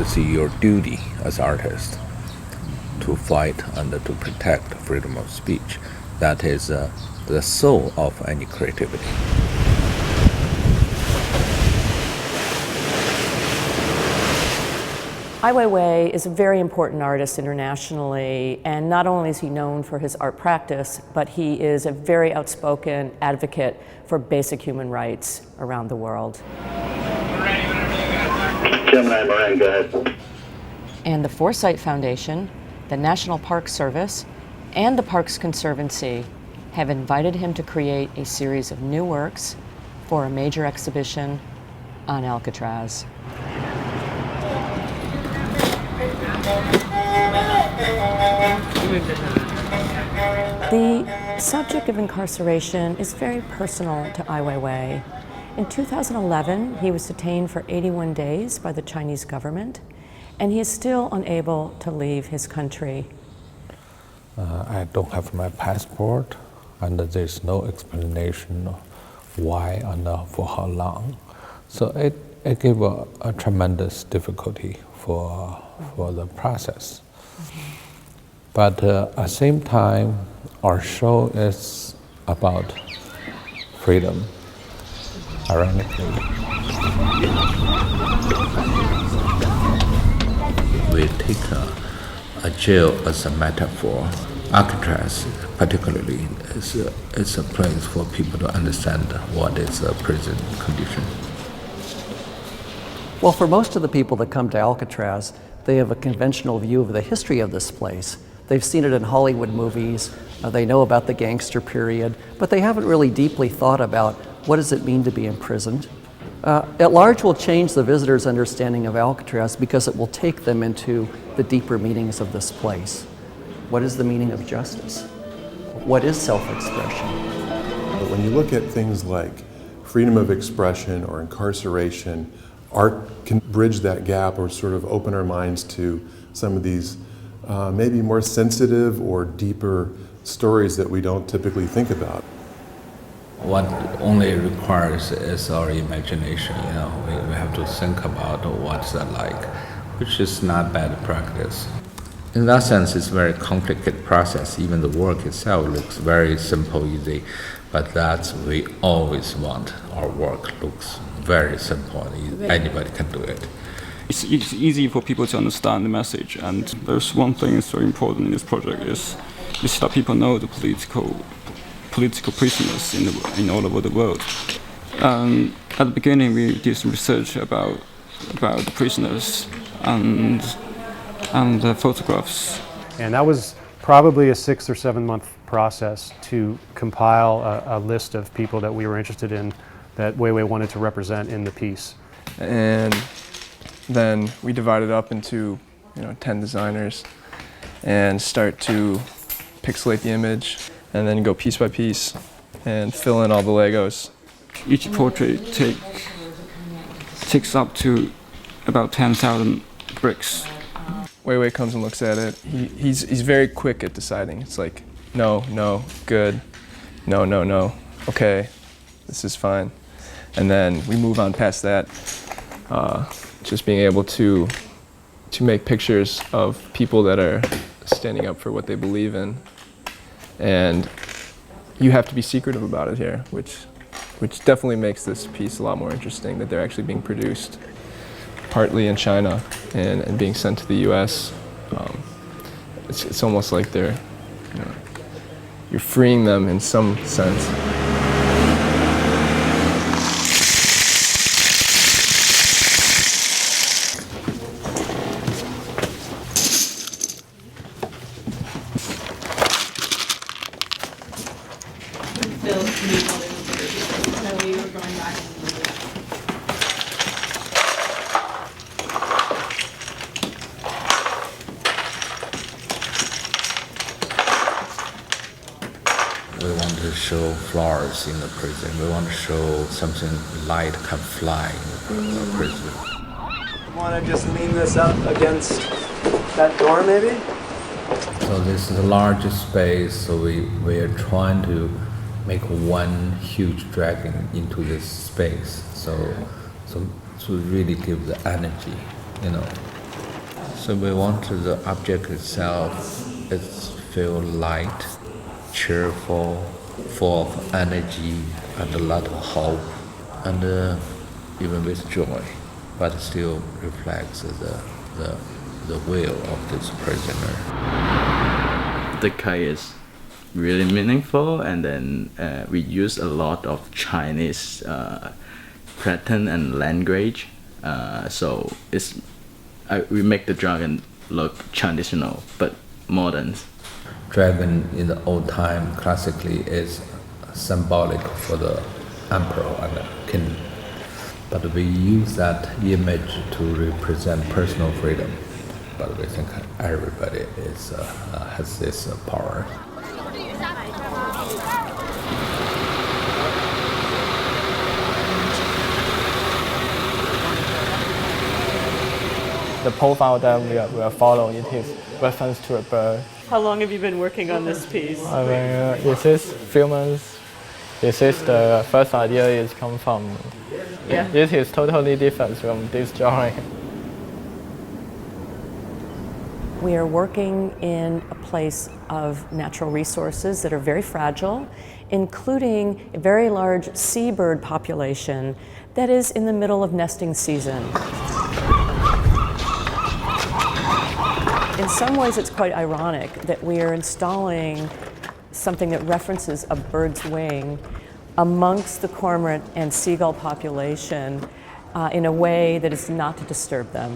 it's your duty as artist to fight and to protect freedom of speech. That is the soul of any creativity. Ai Weiwei is a very important artist internationally, and not only is he known for his art practice, but he is a very outspoken advocate for basic human rights around the world. Go ahead. And the Foresight Foundation, the National Park Service, and the Parks Conservancy have invited him to create a series of new works for a major exhibition on Alcatraz. The subject of incarceration is very personal to Ai Weiwei. In 2011, he was detained for 81 days by the Chinese government, and he is still unable to leave his country. I don't have my passport, and there's no explanation why and for how long. So it gave a tremendous difficulty for the process. But at the same time, our show is about freedom, ironically. We take a jail as a metaphor. Alcatraz, particularly, is a place for people to understand what is a prison condition. Well, for most of the people that come to Alcatraz, they have a conventional view of the history of this place. They've seen it in Hollywood movies, they know about the gangster period, but they haven't really deeply thought about what does it mean to be imprisoned. At large will change the visitor's understanding of Alcatraz because it will take them into the deeper meanings of this place. What is the meaning of justice? What is self-expression? But when you look at things like freedom of expression or incarceration, art can bridge that gap or sort of open our minds to some of these maybe more sensitive or deeper stories that we don't typically think about. What only requires is our imagination. We have to think about what's that like, which is not bad practice. In that sense, it's a very complicated process. Even the work itself looks very simple, easy, but that's we always want. Our work looks very simple. Anybody can do it. It's easy for people to understand the message, and there's one thing that's very important in this project is that people know the political prisoners in all over the world. At the beginning, we did some research about the prisoners and the photographs. And that was probably a 6 or 7 month process to compile a list of people that we were interested in that Weiwei wanted to represent in the piece. And then we divided up into 10 designers and start to pixelate the image and then go piece by piece and fill in all the Legos. Each portrait takes up to about 10,000 bricks. Weiwei comes and looks at it. He's very quick at deciding. It's like, no, good, no, okay, this is fine. And then we move on past that, just being able to make pictures of people that are standing up for what they believe in. And you have to be secretive about it here, which definitely makes this piece a lot more interesting, that they're actually being produced partly in China and being sent to the US. It's almost like you're freeing them in some sense. We want to show flowers in the prison. We want to show something light can fly in the prison. Want to just lean this up against that door, maybe? So this is the largest space, so we are trying to make one huge dragon into this space. So to really give the energy, So we want the object itself is feel light, cheerful, full of energy and a lot of hope, and even with joy, but still reflects the will of this prisoner. The kite is really meaningful, and then we use a lot of Chinese pattern and language, so we make the dragon look traditional but modern. Dragon in the old time classically is symbolic for the emperor and the king, but we use that image to represent personal freedom. But we think everybody has this power. The profile that we are following, it is reference to a bird. How long have you been working on this piece? I mean, this is few months. This is the first idea is come from. Yeah. This is totally different from this drawing. We are working in a place of natural resources that are very fragile, including a very large seabird population that is in the middle of nesting season. In some ways, it's quite ironic that we are installing something that references a bird's wing amongst the cormorant and seagull population in a way that is not to disturb them.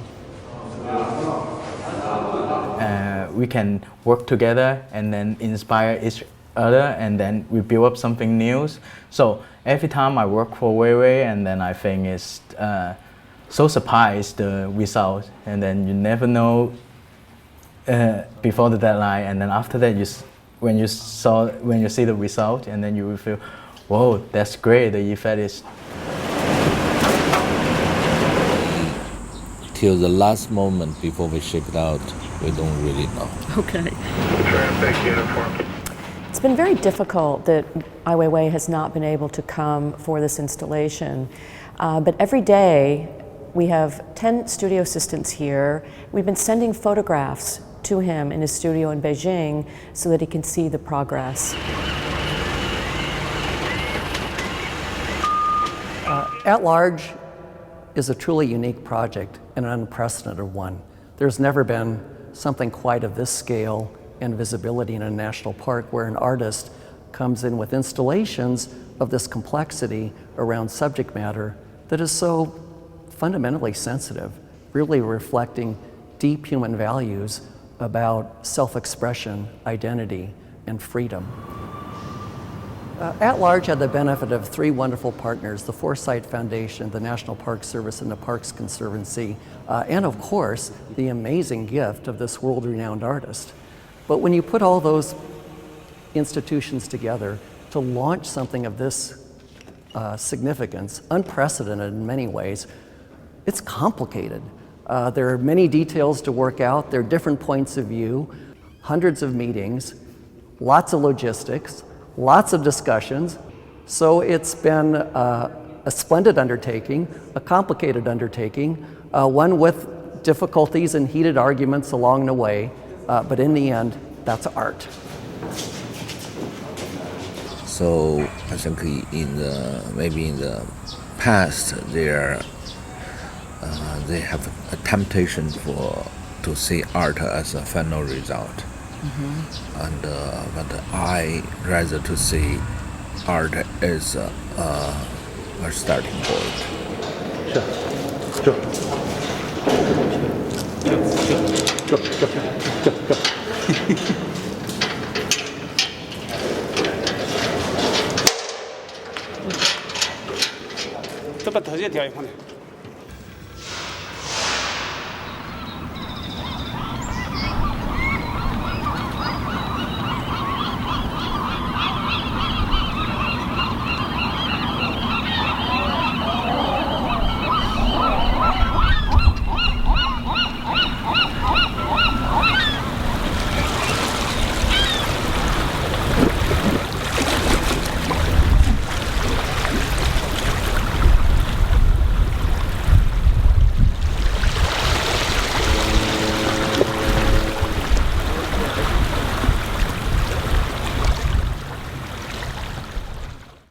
We can work together and then inspire each other, and then we build up something new. So every time I work for Weiwei, and then I think it's so surprised the result, and then you never know before the deadline, and then after that, when you see the result, and then you will feel, whoa, that's great. The effect is. Till the last moment before we ship it out, we don't really know. Okay. It's been very difficult that Ai Weiwei has not been able to come for this installation, but every day we have 10 studio assistants here. We've been sending photographs to him in his studio in Beijing so that he can see the progress. At Large is a truly unique project and an unprecedented one. There's never been something quite of this scale and visibility in a national park where an artist comes in with installations of this complexity around subject matter that is so fundamentally sensitive, really reflecting deep human values about self-expression, identity, and freedom. At Large had the benefit of three wonderful partners, the Foresight Foundation, the National Park Service, and the Parks Conservancy, and of course, the amazing gift of this world-renowned artist. But when you put all those institutions together to launch something of this significance, unprecedented in many ways, it's complicated. There are many details to work out, there are different points of view, hundreds of meetings, lots of logistics, lots of discussions. So it's been a splendid undertaking, a complicated undertaking, one with difficulties and heated arguments along the way, but in the end, that's art. So I think maybe in the past they have a temptation to see art as a final result. And but I rather to see art as a starting point.这把头先调一换的。